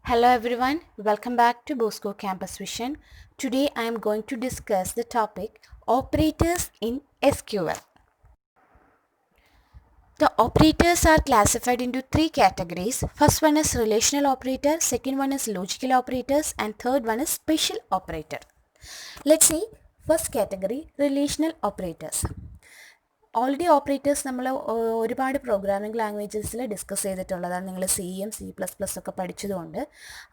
Hello everyone, welcome back to Bosco Campus Vision. Today I am going to discuss the topic operators in SQL. The operators are classified into three categories. First one is relational operator, second one is logical operators, and third one is special operator. Let's see first category, relational operators. Already operators നമ്മൾ ഒരുപാട് programming ലാംഗ്വേജസിൽ discuss ചെയ്തിട്ടുള്ളതാണ്. നിങ്ങൾ സിയും C++ ഒക്കെ പഠിച്ചതുകൊണ്ട്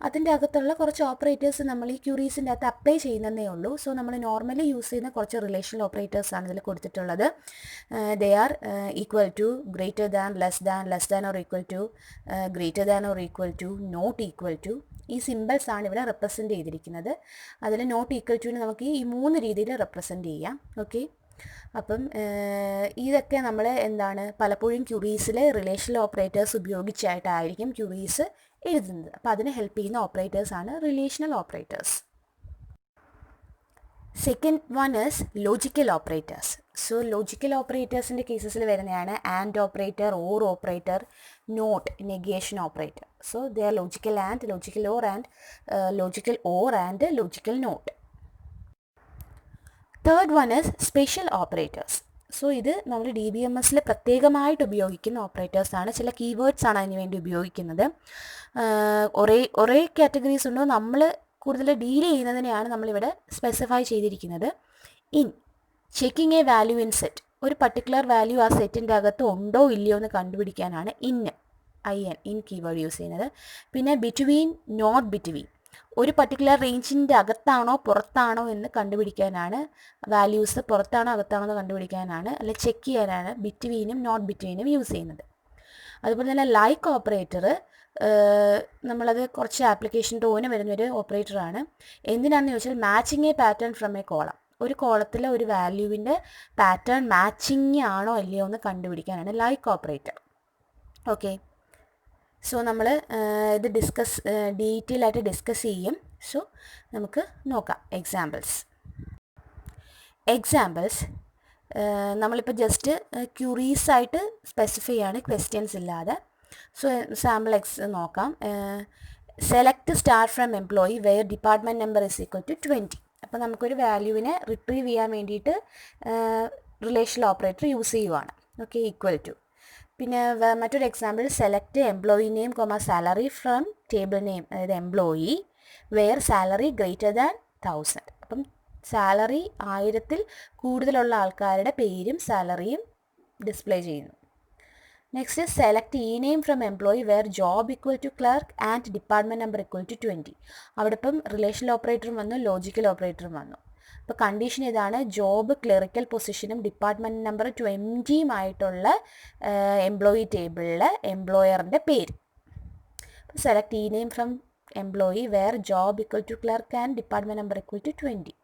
അതിൻ്റെ അകത്തുള്ള കുറച്ച് operators നമ്മൾ ഈ ക്യൂറീസിൻ്റെ അകത്ത് അപ്ലൈ ചെയ്യുന്നതേ ഉള്ളൂ. സോ നമ്മൾ നോർമലി യൂസ് ചെയ്യുന്ന കുറച്ച് റിലേഷണൽ ഓപ്പറേറ്റേഴ്സാണ് ഇതിൽ കൊടുത്തിട്ടുള്ളത്. They are equal to, greater than, less than or equal to, greater than or equal to, not equal to. ഈ സിമ്പിൾസ് ആണ് ഇവിടെ റെപ്രസെൻറ്റ് ചെയ്തിരിക്കുന്നത്. അതിൽ നോട്ട് ഈക്വൽ ടുവിന് നമുക്ക് ഈ മൂന്ന് രീതിയിൽ റെപ്രസെൻറ്റ് ചെയ്യാം. ഓക്കെ, അപ്പം ഇതൊക്കെ നമ്മൾ പലപ്പോഴും ക്യൂറീസിൽ റിലേഷണൽ ഓപ്പറേറ്റേഴ്സ് ഉപയോഗിച്ചായിട്ടായിരിക്കും ക്യൂറീസ് എഴുതുന്നത്. അപ്പോൾ അതിനെ ഹെൽപ്പ് ചെയ്യുന്ന ഓപ്പറേറ്റേഴ്സാണ് relational operators. Second one is logical operators. So ലോജിക്കൽ ഓപ്പറേറ്റേഴ്സിൻ്റെ കേസസിൽ വരുന്നതാണ് and operator, or operator, not, negation operator. So they are logical and, logical or and logical not. Third one is special operators. So ഇത് നമ്മൾ DBMSൽ പ്രത്യേകമായിട്ട് ഉപയോഗിക്കുന്ന ഓപ്പറേറ്റേഴ്സാണ്. ചില കീവേഡ്സാണ് അതിന് വേണ്ടി ഉപയോഗിക്കുന്നത്. ഒരേ കാറ്റഗറീസ് ഉണ്ടോ, നമ്മൾ കൂടുതൽ ഡീൽ ചെയ്യുന്നതിനെയാണ് നമ്മളിവിടെ സ്പെസിഫൈ ചെയ്തിരിക്കുന്നത്. In checking A value in set, ഒരു പർട്ടിക്കുലർ വാല്യൂ ആ സെറ്റിൻ്റെ അകത്ത് ഉണ്ടോ ഇല്ലയോ എന്ന് കണ്ടുപിടിക്കാനാണ് ഇൻ കീവേഡ് യൂസ് ചെയ്യുന്നത്. പിന്നെ ബിറ്റ്വീൻ, നോട്ട് ബിറ്റ്വീൻ, ഒരു പർട്ടിക്കുലർ റേഞ്ചിൻ്റെ അകത്താണോ പുറത്താണോ എന്ന് കണ്ടുപിടിക്കാനാണ്, വാല്യൂസ് പുറത്താണോ അകത്താണോ എന്ന് കണ്ടുപിടിക്കാനാണ്, അല്ല ചെക്ക് ചെയ്യാനാണ് ബിറ്റ്വീനും നോട്ട് ബിറ്റ്വീനും യൂസ് ചെയ്യുന്നത്. അതുപോലെ തന്നെ ലൈക്ക് ഓപ്പറേറ്റർ, നമ്മളത് കുറച്ച് ആപ്ലിക്കേഷൻ ടോന് വരുന്നൊരു ഓപ്പറേറ്ററാണ്. എന്തിനാണെന്ന് ചോദിച്ചാൽ matching A pattern from A column, ഒരു കോളത്തിലെ ഒരു വാല്യൂവിൻ്റെ പാറ്റേൺ മാച്ചിങ് ആണോ അല്ലയോ എന്ന് കണ്ടുപിടിക്കാനാണ് ലൈക്ക് ഓപ്പറേറ്റർ. ഓക്കെ, സോ നമ്മൾ ഇത് ഡീറ്റെയിൽ ആയിട്ട് ഡിസ്കസ് ചെയ്യും. സോ നമുക്ക് നോക്കാം എക്സാമ്പിൾസ്. നമ്മളിപ്പോൾ ജസ്റ്റ് ക്യൂറീസ് ആയിട്ട് സ്പെസിഫൈ ആണ്, ക്വസ്റ്റ്യൻസ് ഇല്ലാതെ. സോ സാമ്പിൾ നോക്കാം. Select star from employee where department number is equal to 20. അപ്പോൾ നമുക്കൊരു വാല്യൂവിനെ റിട്രീവ് ചെയ്യാൻ വേണ്ടിയിട്ട് റിലേഷണൽ ഓപ്പറേറ്റർ യൂസ് ചെയ്യുവാണ്. Okay, equal to. പിന്നെ മറ്റൊരു example, select employee name salary from table name, അതായത് employee where salary greater than 1000. അപ്പം സാലറി 1000-ൽ കൂടുതലുള്ള ആൾക്കാരുടെ പേരും സാലറിയും ഡിസ്പ്ലേ ചെയ്യുന്നു. Next, select E name from employee where job equal to clerk and department number equal to 20. അവിടെ ഇപ്പം relational ഓപ്പറേറ്ററും വന്നു, ലോജിക്കൽ ഓപ്പറേറ്ററും വന്നു. അപ്പോൾ കണ്ടീഷൻ ഇതാണ്, ജോബ് ക്ലറിക്കൽ പൊസിഷനും ഡിപ്പാർട്ട്മെൻറ്റ് നമ്പർ 20 എംപ്ലോയി ടേബിളിൽ എംപ്ലോയറിൻ്റെ പേര്. അപ്പോൾ select E name from employee where job equal to clerk and department number equal to 20.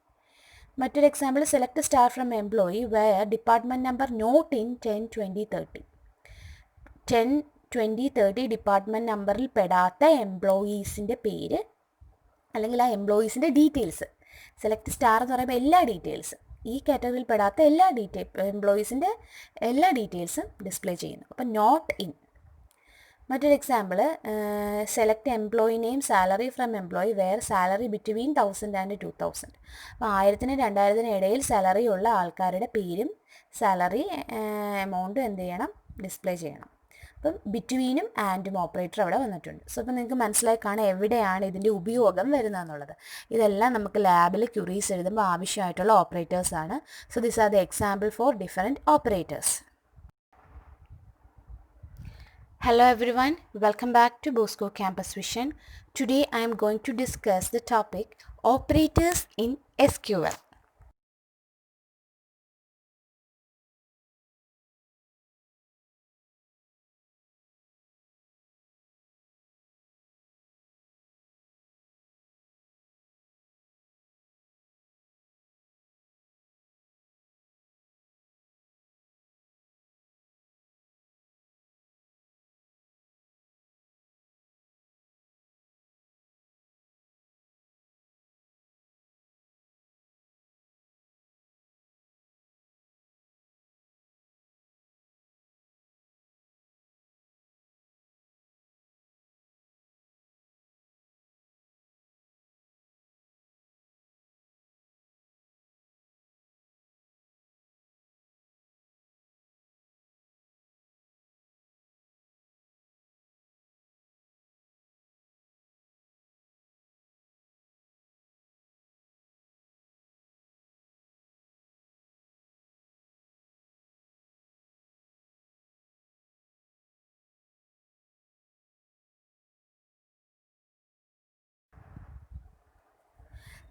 മറ്റൊരു example, select star from employee where department number not in 10, 20, 30. 10, 20, 30 department നമ്പറിൽ പെടാത്ത എംപ്ലോയീസിൻ്റെ പേര് അല്ലെങ്കിൽ ആ എംപ്ലോയീസിൻ്റെ ഡീറ്റെയിൽസ്. സെലക്ട് സ്റ്റാർ എന്ന് പറയുമ്പോൾ എല്ലാ ഡീറ്റെയിൽസും, ഈ കാറ്റഗറിയിൽ പെടാത്ത എല്ലാ എംപ്ലോയീസിൻ്റെ എല്ലാ ഡീറ്റെയിൽസും ഡിസ്പ്ലേ ചെയ്യുന്നു. അപ്പം നോട്ട് ഇൻ. മറ്റൊരു example, select employee name salary from employee where salary between 1000 and 2000. അപ്പോൾ 1000-നും 2000-നും ഇടയിൽ സാലറി ഉള്ള ആൾക്കാരുടെ പേരും സാലറി എമൗണ്ടും എന്ത് ചെയ്യണം, ഡിസ്പ്ലേ ചെയ്യണം. അപ്പം ബിറ്റ്വീനും ആൻഡും ഓപ്പറേറ്റർ അവിടെ വന്നിട്ടുണ്ട്. സോ അപ്പോൾ നിങ്ങൾക്ക് മനസ്സിലായി കാണാം എവിടെയാണ് ഇതിൻ്റെ ഉപയോഗം വരുന്നതെന്നുള്ളത്. ഇതെല്ലാം നമുക്ക് ലാബിൽ ക്യൂറീസ് എഴുതുമ്പോൾ ആവശ്യമായിട്ടുള്ള ഓപ്പറേറ്റേഴ്സാണ്. So this are the example for different operators. Hello everyone, welcome back to Bosco Campus Vision. Today I am going to discuss the topic operators in SQL.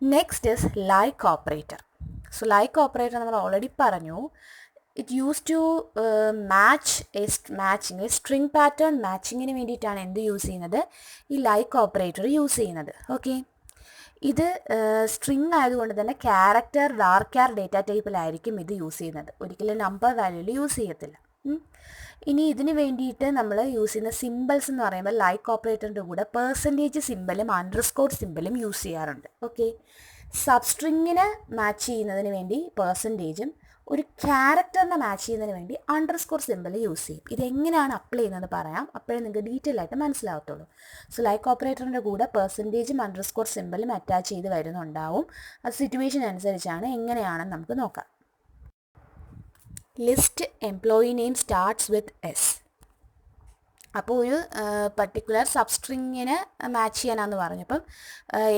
Next is like operator. So like operator നമ്മൾ already പറഞ്ഞു. It use to matching string pattern മാച്ചിങ്ങിന് വേണ്ടിയിട്ടാണ് എന്ത് use ചെയ്യുന്നത്, ഈ like operator use ചെയ്യുന്നത്. Okay, ഇത് string ആയതുകൊണ്ട് തന്നെ ക്യാരക്ടർ വാർക്യാർ ഡേറ്റ ടൈപ്പിലായിരിക്കും ഇത് യൂസ് ചെയ്യുന്നത്, ഒരിക്കലും നമ്പർ വാല്യൂവിൽ യൂസ് ചെയ്യത്തില്ല. ഇനി ഇതിന് വേണ്ടിയിട്ട് നമ്മൾ യൂസ് ചെയ്യുന്ന സിമ്പിൾസ് എന്ന് പറയുമ്പോൾ ലൈക്ക് ഓപ്പറേറ്ററിൻ്റെ കൂടെ പെർസെൻറ്റേജ് സിമ്പിളും അണ്ടർസ്കോർ സിമ്പിളും യൂസ് ചെയ്യാറുണ്ട്. ഓക്കെ, സബ്സ്ട്രിങ്ങിനെ മാച്ച് ചെയ്യുന്നതിന് വേണ്ടി പെർസെൻറ്റേജും ഒരു ക്യാരക്ടറിനെ മാച്ച് ചെയ്യുന്നതിന് വേണ്ടി അണ്ടർസ്കോർ സിമ്പിൾ യൂസ് ചെയ്യും. ഇതെങ്ങനെയാണ് അപ്ലൈ ചെയ്യുന്നത് പറയാം, അപ്പോഴേ നിങ്ങൾക്ക് ഡീറ്റെയിൽ ആയിട്ട് മനസ്സിലാവത്തുള്ളൂ. സോ ലൈക്ക് ഓപ്പറേറ്ററിൻ്റെ കൂടെ പെർസെൻറ്റേജും അണ്ടർസ്കോർ സിമ്പിളും അറ്റാച്ച് ചെയ്ത് വരുന്നുണ്ടാവും. അത് സിറ്റുവേഷൻ അനുസരിച്ചാണ്, എങ്ങനെയാണെന്ന് നമുക്ക് നോക്കാം. List employee name starts with S. അപ്പോൾ ഒരു പർട്ടിക്കുലർ സബ്സ്ട്രിങ്ങിനെ മാച്ച് ചെയ്യാനാന്ന് പറഞ്ഞപ്പം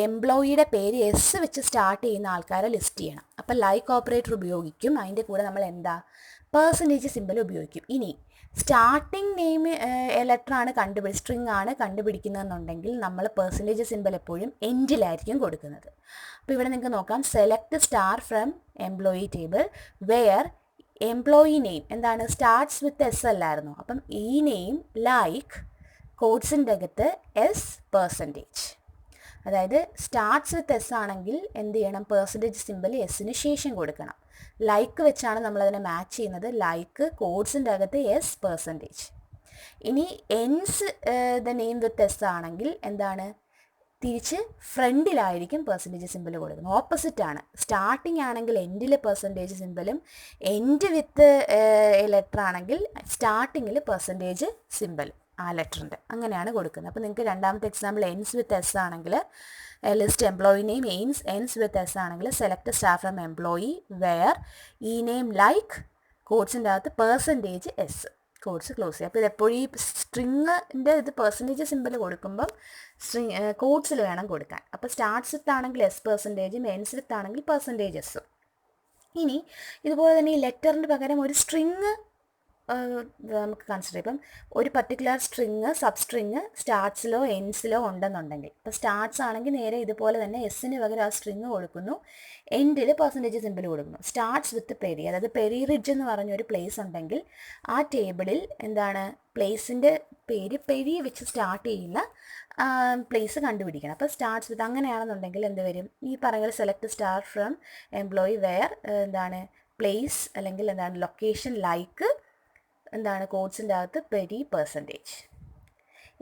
എംപ്ലോയിയുടെ പേര് എസ് വെച്ച് സ്റ്റാർട്ട് ചെയ്യുന്ന ആൾക്കാരെ ലിസ്റ്റ് ചെയ്യണം. അപ്പോൾ ലൈക്ക് ഓപ്പറേറ്റർ ഉപയോഗിക്കും, അതിൻ്റെ കൂടെ നമ്മൾ എന്താ പെർസെൻറ്റേജ് സിമ്പിൾ ഉപയോഗിക്കും. ഇനി സ്റ്റാർട്ടിങ് നെയിം ലെറ്ററാണ് സ്ട്രിങ് ആണ് കണ്ടുപിടിക്കുന്നതെന്നുണ്ടെങ്കിൽ നമ്മൾ പെർസെൻറ്റേജ് സിമ്പിൾ എപ്പോഴും എൻഡിലായിരിക്കും കൊടുക്കുന്നത്. അപ്പോൾ ഇവിടെ നിങ്ങൾക്ക് നോക്കാം, select star from employee table where employee name എന്താണ് സ്റ്റാർട്ട്സ് വിത്ത് എസ് അല്ലായിരുന്നു. അപ്പം ഈ നെയിം ലൈക്ക് കോഡ്സിൻ്റെ അകത്ത് എസ് പെർസെൻറ്റേജ്, അതായത് സ്റ്റാർട്ട്സ് വിത്ത് എസ് ആണെങ്കിൽ എന്ത് ചെയ്യണം, പെർസെൻറ്റേജ് സിമ്പിൾ എസ്സിന് ശേഷം കൊടുക്കണം. ലൈക്ക് വെച്ചാണ് നമ്മളതിനെ മാച്ച് ചെയ്യുന്നത്, ലൈക്ക് കോഡ്സിൻ്റെ അകത്ത് എസ് പെർസെൻറ്റേജ്. ഇനി എൻസ് ദ നെയിം വിത്ത് എസ് ആണെങ്കിൽ എന്താണ്, തിരിച്ച് ഫ്രണ്ടിലായിരിക്കും പെർസെൻറ്റേജ് സിമ്പിൾ കൊടുക്കുന്നത്. ഓപ്പോസിറ്റ് ആണ്, സ്റ്റാർട്ടിങ് ആണെങ്കിൽ എൻഡിൽ പെർസെൻറ്റേജ് സിമ്പിളും എൻഡ് വിത്ത് ലെറ്റർ ആണെങ്കിൽ സ്റ്റാർട്ടിങ്ങിൽ പെർസെൻറ്റേജ് സിമ്പിൾ ആ ലെറ്ററിൻ്റെ, അങ്ങനെയാണ് കൊടുക്കുന്നത്. അപ്പോൾ നിങ്ങൾക്ക് രണ്ടാമത്തെ എക്സാമ്പിൾ എൻസ് വിത്ത് എസ് ആണെങ്കിൽ list employee name ends with S ആണെങ്കിൽ select star from employee where ഈ നെയിം ലൈക്ക് കോഡ്സിൻ്റെ അകത്ത് പെർസെൻറ്റേജ് എസ്, കോഡ്സ് ക്ലോസ് ചെയ്യുക. അപ്പോൾ ഇതെപ്പോഴും ഈ സ്ട്രിങ്ങിൻ്റെ ഇത് പെർസെൻറ്റേജ് സിമ്പിൾ കൊടുക്കുമ്പം കോഡ്സിൽ വേണം കൊടുക്കാൻ. അപ്പോൾ സ്റ്റാർട്ട്സ് വിത്ത് ആണെങ്കിൽ എസ് പെർസെൻറ്റേജും എൻസ് വിത്ത് ആണെങ്കിൽ പെർസെൻറ്റേജ് എസ്സും. ഇനി ഇതുപോലെ തന്നെ ഈ ലെറ്ററിന് പകരം ഒരു സ്ട്രിങ് നമുക്ക് കൺസിഡർ ചെയ്യാം. ഇപ്പം ഒരു പർട്ടിക്കുലർ സബ്സ്ട്രിങ് സ്റ്റാർട്ട്സിലോ എൻസിലോ ഉണ്ടെന്നുണ്ടെങ്കിൽ, ഇപ്പോൾ സ്റ്റാർട്ട്സ് ആണെങ്കിൽ നേരെ ഇതുപോലെ തന്നെ എസ്സിന് പകരം ആ സ്ട്രിങ് കൊടുക്കുന്നു, എൻഡിൽ പെർസെൻറ്റേജ് സിമ്പിൾ കൊടുക്കുന്നു. സ്റ്റാർട്ട്സ് വിത്ത് പെരി, അതായത് പെരി റിഡ്ജ് എന്ന് പറഞ്ഞൊരു പ്ലേസ് ഉണ്ടെങ്കിൽ ആ ടേബിളിൽ എന്താണ് പ്ലേസിൻ്റെ പേര് പെരി വെച്ച് സ്റ്റാർട്ട് ചെയ്യുന്ന പ്ലേസ് കണ്ടുപിടിക്കണം. അപ്പോൾ സ്റ്റാർട്ട്സ് വിത്ത് അങ്ങനെയാണെന്നുണ്ടെങ്കിൽ എന്ത് വരും, ഈ പറയുന്നത് select star from employee where എന്താണ് പ്ലേസ് അല്ലെങ്കിൽ എന്താണ് ലൊക്കേഷൻ ലൈക്ക് എന്താണ് കോഡ്സിൻ്റെ അകത്ത് പെരി പെർസെൻറ്റേജ്.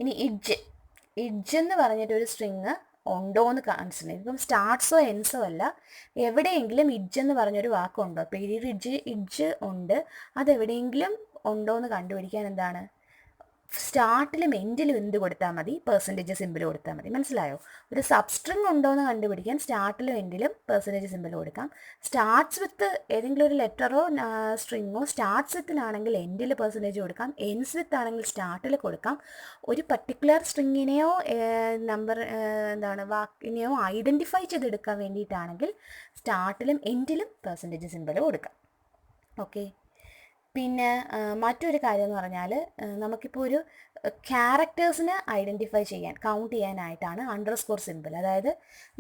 ഇനി ഇഡ്ജ് എന്ന് പറഞ്ഞിട്ടൊരു സ്ട്രിങ് ഉണ്ടോ എന്ന് കൺസിഡർ ചെയ്യും. ഇപ്പം സ്റ്റാർട്ട്സോ എൻസോ അല്ല, എവിടെയെങ്കിലും ഇഡ്ജ് എന്ന് പറഞ്ഞൊരു വാക്കുണ്ടോ, പെരി ഇഡ്ജ് ഉണ്ട്, അതെവിടെയെങ്കിലും ഉണ്ടോ എന്ന് കണ്ടുപിടിക്കാൻ എന്താണ് സ്റ്റാർട്ടിലും എൻഡിലും എന്ത് കൊടുത്താൽ മതി, പെർസെൻറ്റേജ് സിമ്പിൾ കൊടുത്താൽ മതി. മനസ്സിലായോ? ഒരു സബ്സ്ട്രിങ് ഉണ്ടോ എന്ന് കണ്ടുപിടിക്കാൻ സ്റ്റാർട്ടിലും എൻഡിലും പെർസെൻറ്റേജ് സിമ്പിൾ കൊടുക്കാം. സ്റ്റാർട്ട്സ് വിത്ത് ഏതെങ്കിലും ഒരു ലെറ്ററോ സ്ട്രിങ്ങോ സ്റ്റാർട്ട്സ് വിത്തിനാണെങ്കിൽ എൻഡിൽ പെർസെൻറ്റേജ് കൊടുക്കാം, എൻസ് വിത്ത് ആണെങ്കിൽ സ്റ്റാർട്ടിൽ കൊടുക്കാം. ഒരു പർട്ടിക്കുലർ സ്ട്രിങ്ങിനെയോ വാക്കിനെയോ ഐഡൻറ്റിഫൈ ചെയ്തെടുക്കാൻ വേണ്ടിയിട്ടാണെങ്കിൽ സ്റ്റാർട്ടിലും എൻഡിലും പെർസെൻറ്റേജ് സിമ്പിൾ കൊടുക്കാം. ഓക്കെ, പിന്നെ മറ്റൊരു കാര്യം എന്ന് പറഞ്ഞാൽ നമുക്കിപ്പോൾ ഒരു ക്യാരക്ടേഴ്സിനെ ഐഡൻറ്റിഫൈ ചെയ്യാൻ കൗണ്ട് ചെയ്യാനായിട്ടാണ് അണ്ടർസ്കോർ സിമ്പിൾ. അതായത്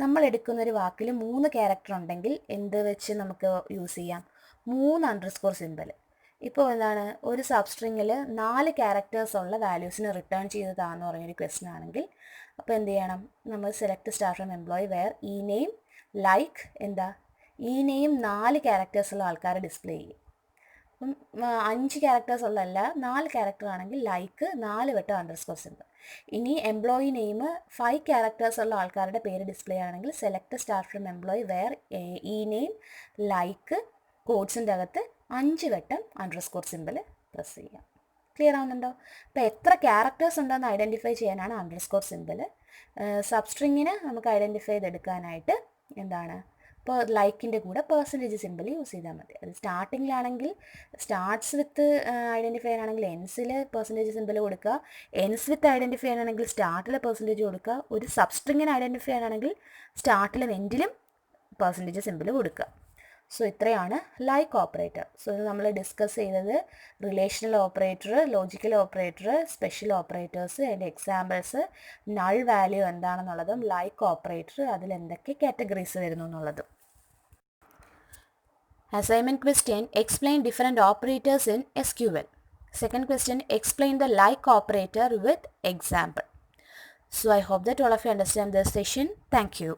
നമ്മൾ എടുക്കുന്ന ഒരു വാക്കിൽ 3 ക്യാരക്ടർ ഉണ്ടെങ്കിൽ എന്ത് വെച്ച് നമുക്ക് യൂസ് ചെയ്യാം, 3 അണ്ടർസ്കോർ സിമ്പിൾ. ഇപ്പോൾ എന്താണ് ഒരു സബ്സ്ട്രിങ്ങിൽ 4 ക്യാരക്ടേഴ്സ് ഉള്ള വാല്യൂസിന് റിട്ടേൺ ചെയ്തതാണെന്ന് പറഞ്ഞൊരു ക്വസ്റ്റ്യൻ ആണെങ്കിൽ അപ്പോൾ എന്ത് ചെയ്യണം, നമ്മൾ select star from employee where ഈ നെയിം ലൈക്ക് ഈ നെയിം 4 ക്യാരക്ടേഴ്സുള്ള ആൾക്കാരെ ഡിസ്പ്ലേ ചെയ്യും. അപ്പം 5 ക്യാരക്ടേഴ്സ് ഉള്ളതല്ല, 4 ക്യാരക്ടർ ആണെങ്കിൽ ലൈക്ക് 4 വട്ടം അണ്ടർസ്കോർ സിമ്പിൾ. ഇനി എംപ്ലോയി നെയിം 5 ക്യാരക്ടേഴ്സ് ഉള്ള ആൾക്കാരുടെ പേര് ഡിസ്പ്ലേ ആണെങ്കിൽ select star from employee where ഈ നെയിം ലൈക്ക് കോഡ്സിൻ്റെ അകത്ത് 5 വട്ടം അണ്ടർസ്കോർ സിമ്പിൾ പ്രസ് ചെയ്യാം. ക്ലിയർ ആവുന്നുണ്ടോ? അപ്പോൾ എത്ര ക്യാരക്ടേഴ്സ് ഉണ്ടെന്ന് ഐഡൻറ്റിഫൈ ചെയ്യാനാണ് അണ്ടർസ്കോർ സിമ്പിൾ. സബ്സ്ട്രിങ്ങിനെ നമുക്ക് ഐഡൻറ്റിഫൈ ചെയ്തെടുക്കാനായിട്ട് എന്താണ് ഇപ്പോൾ ലൈക്കിൻ്റെ കൂടെ പെർസെൻറ്റേജ് സിമ്പിൾ യൂസ് ചെയ്താൽ മതി. അത് സ്റ്റാർട്ടിങ്ങിലാണെങ്കിൽ സ്റ്റാർട്ട്സ് വിത്ത് ഐഡൻറ്റിഫൈ ചെയ്യാനാണെങ്കിൽ എൻസിൽ പെർസെൻറ്റേജ് സിമ്പിൾ കൊടുക്കുക, എൻസ് വിത്ത് ഐഡൻറ്റിഫൈ ചെയ്യാനാണെങ്കിൽ സ്റ്റാർട്ടിൽ പെർസെൻറ്റേജ് കൊടുക്കുക, ഒരു സബ്സ്ട്രിങ്ങിനെ ഐഡൻറ്റിഫൈ ചെയ്യാനാണെങ്കിൽ സ്റ്റാർട്ടിലും എൻഡിലും പെർസെൻറ്റേജ് സിമ്പിൾ കൊടുക്കുക. സോ ഇത്രയാണ് ലൈക്ക് ഓപ്പറേറ്റർ. സോ ഇത് നമ്മൾ ഡിസ്കസ് ചെയ്തത് relational operator, logical operator, special operators, അതിൻ്റെ എക്സാമ്പിൾസ്, നൾ വാല്യൂ എന്താണെന്നുള്ളതും ലൈക്ക് ഓപ്പറേറ്റർ അതിൽ എന്തൊക്കെ കാറ്റഗറീസ് വരുന്നു എന്നുള്ളതും. Assignment question, explain different operators in SQL. Second question, explain the like operator with example. So I hope that all of you understand this session. Thank you.